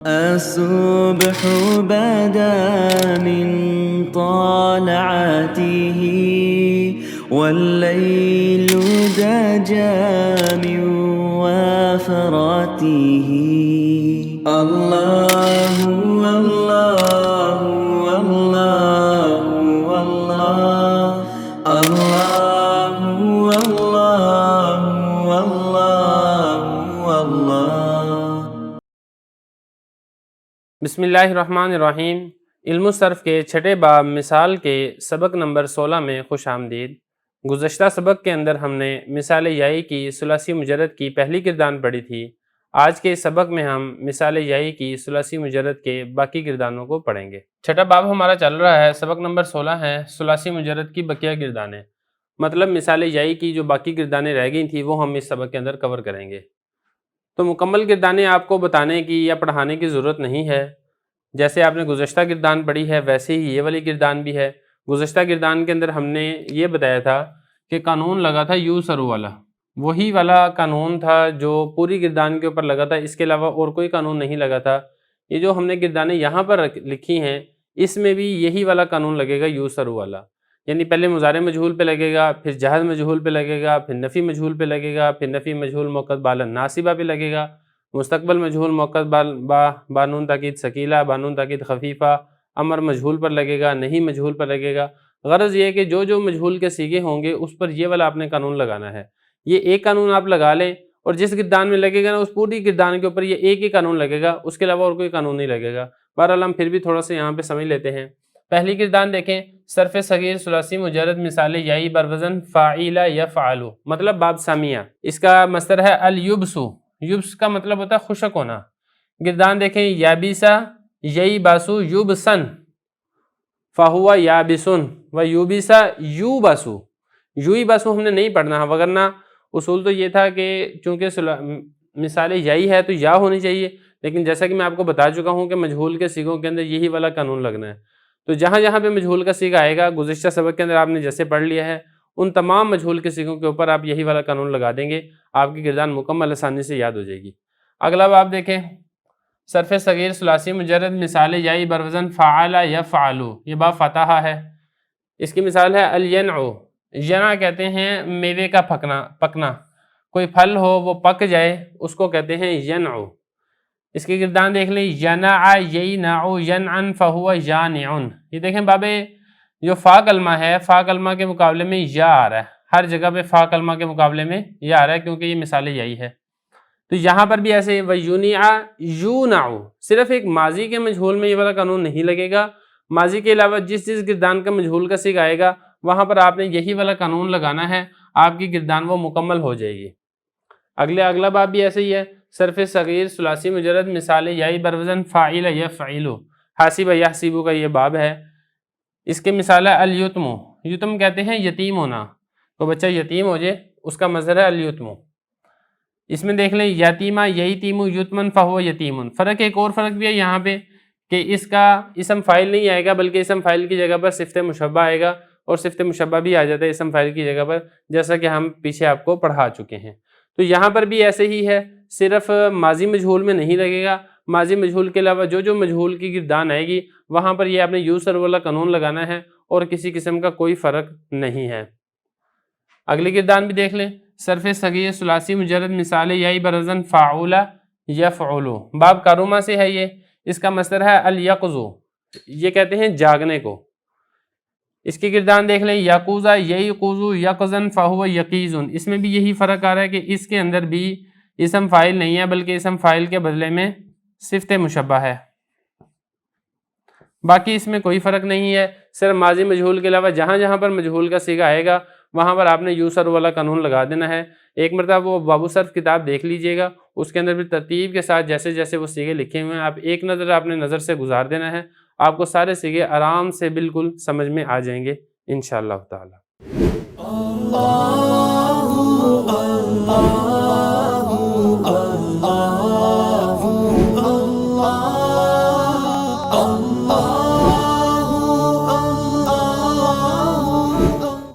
الصبح بدا من طالعته والليل دجى من وفراته الله الله الله الله الله الله الله الله. بسم اللہ الرحمن الرحیم. علم الصرف کے چھٹے باب مثال کے سبق نمبر 16 میں خوش آمدید. گزشتہ سبق کے اندر ہم نے مثال یائی کی ثلاثی مجرد کی پہلی گردان پڑھی تھی. آج کے سبق میں ہم مثال یائی کی ثلاثی مجرد کے باقی گردانوں کو پڑھیں گے. چھٹا باب ہمارا چل رہا ہے، سبق نمبر 16 ہے ثلاثی مجرد کی بقیہ گردانیں، مطلب مثال یائی کی جو باقی گردانیں رہ گئی تھیں وہ ہم اس سبق کے اندر کور کریں گے. تو مکمل گردانیں آپ کو بتانے کی یا پڑھانے کی ضرورت نہیں ہے. جیسے آپ نے گزشتہ گردان پڑھی ہے ویسے ہی یہ والی گردان بھی ہے. گزشتہ گردان کے اندر ہم نے یہ بتایا تھا کہ قانون لگا تھا یو سرو والا، وہی والا قانون تھا جو پوری گردان کے اوپر لگا تھا، اس کے علاوہ اور کوئی قانون نہیں لگا تھا. یہ جو ہم نے گردانیں یہاں پر لکھی ہیں اس میں بھی یہی والا قانون لگے گا، یو سرو والا. یعنی پہلے مضارع مجہول پہ لگے گا، پھر جہاز مجہول پہ لگے گا، پھر نفی مجہول پہ لگے گا، پھر نفی مجہول موقت بالا ناصبہ پہ لگے گا، مستقبل مجہول موقت بانون تاکید ثقیلہ، بانون تاکید خفیفہ، امر مجہول پر لگے گا، نہیں مجہول پر لگے گا. غرض یہ ہے کہ جو مجہول کے صیغے ہوں گے اس پر یہ والا آپ نے قانون لگانا ہے. یہ ایک قانون آپ لگا لیں اور جس گردان میں لگے گا نا اس پوری گردان کے اوپر یہ ایک ہی قانون لگے گا، اس کے علاوہ اور کوئی قانون نہیں لگے گا. بہرحال ہم پھر بھی تھوڑا سا یہاں پہ سمجھ لیتے ہیں. پہلی گردان دیکھیں، صرف صغیر ثلاثی مجرد مثال یائی بروزن فاعلہ یفعلو، مطلب باب سامیہ. اس کا مصدر ہے الیبسو، یبس کا مطلب ہوتا ہے خشک ہونا. گردان دیکھیں، یابیسا یئی باسو یوبسن فہوا یابسن و یوبیسا یو باسو. یوئی باسو ہم نے نہیں پڑھنا، وگرنہ اصول تو یہ تھا کہ چونکہ مثال یائی ہے تو یا ہونی چاہیے، لیکن جیسا کہ میں آپ کو بتا چکا ہوں کہ مجہول کے صیغوں کے اندر یہی والا قانون لگنا ہے. تو جہاں جہاں پہ مجہول کا صیغہ آئے گا گزشتہ سبق کے اندر آپ نے جیسے پڑھ لیا ہے ان تمام مجہول کے صیغوں کے اوپر آپ یہی والا قانون لگا دیں گے، آپ کی گردان مکمل آسانی سے یاد ہو جائے گی. اگلا باب دیکھیں، صرف صغیر ثلاثی مجرد مثال یائی بروزن فعل یفعلو، یہ باب فتحہ ہے. اس کی مثال ہے الینعو. ینع کہتے ہیں میوے کا پکنا، کوئی پھل ہو وہ پک جائے اس کو کہتے ہیں ینعو. اس کی گردان دیکھ لیں، ینع یینعو ینعن فہو یانعن. یہ دیکھیں بابے، جو فا کلمہ ہے فا کلمہ کے مقابلے میں یا آ رہا ہے، ہر جگہ پہ فا کلمہ کے مقابلے میں یا آ رہا ہے کیونکہ یہ مثال یائی ہے. تو یہاں پر بھی ایسے وَيُنِعَ یونعو، صرف ایک ماضی کے مجہول میں یہ والا قانون نہیں لگے گا. ماضی کے علاوہ جس گردان کا مجہول کا صیغہ آئے گا وہاں پر آپ نے یہی والا قانون لگانا ہے، آپ کی گردان وہ مکمل ہو جائے گی. اگلا باب بھی ایسے ہی ہے، صرف صغیر ثلاثی مجرد مثال یائی بروزن فاعل یفعلو، حاسب یحسبو کا یہ باب ہے. اس کے مثال ہے الیتمو. یتم کہتے ہیں یتیم ہونا، تو بچہ یتیم ہو جائے اس کا مصدر ہے الیتمو. اس میں دیکھ لیں، یتیمہ یتیمو یتمن فہو یتیمن. فرق ایک اور فرق بھی ہے یہاں پہ کہ اس کا اسم فاعل نہیں آئے گا بلکہ اسم فاعل کی جگہ پر صفت مشبہ آئے گا، اور صفت مشبہ بھی آ جاتا ہے اسم فاعل کی جگہ پر، جیسا کہ ہم پیچھے آپ کو پڑھا چکے ہیں. تو یہاں پر بھی ایسے ہی ہے، صرف ماضی مجہول میں نہیں لگے گا. ماضی مجہول کے علاوہ جو مجہول کی گردان آئے گی وہاں پر یہ آپ نے یو سر والا قانون لگانا ہے اور کسی قسم کا کوئی فرق نہیں ہے. اگلی گردان بھی دیکھ لیں، صرف صغیر ثلاثی مجرد مثال یائی برزن فاعل یفعلو. باب کاروما سے ہے یہ. اس کا مصدر ہے الیقظو، یہ کہتے ہیں جاگنے کو. اس کی گردان دیکھ لیں، یقوزا یقوزو یقظن فہو یقیزن. اس میں بھی یہی فرق آ رہا ہے کہ اس کے اندر بھی اسم فاعل نہیں ہے بلکہ اسم فاعل کے بدلے میں صفت مشبہ ہے. باقی اس میں کوئی فرق نہیں ہے، صرف ماضی مجہول کے علاوہ جہاں جہاں پر مجہول کا صیغہ آئے گا وہاں پر آپ نے یو سر والا قانون لگا دینا ہے. ایک مرتبہ وہ باب الصرف کتاب دیکھ لیجئے گا، اس کے اندر بھی ترتیب کے ساتھ جیسے جیسے وہ صیغے لکھے ہوئے ہیں آپ ایک نظر اپنے نظر سے گزار دینا ہے، آپ کو سارے صیغے آرام سے بالکل سمجھ میں آ جائیں گے انشاءاللہ تعالی.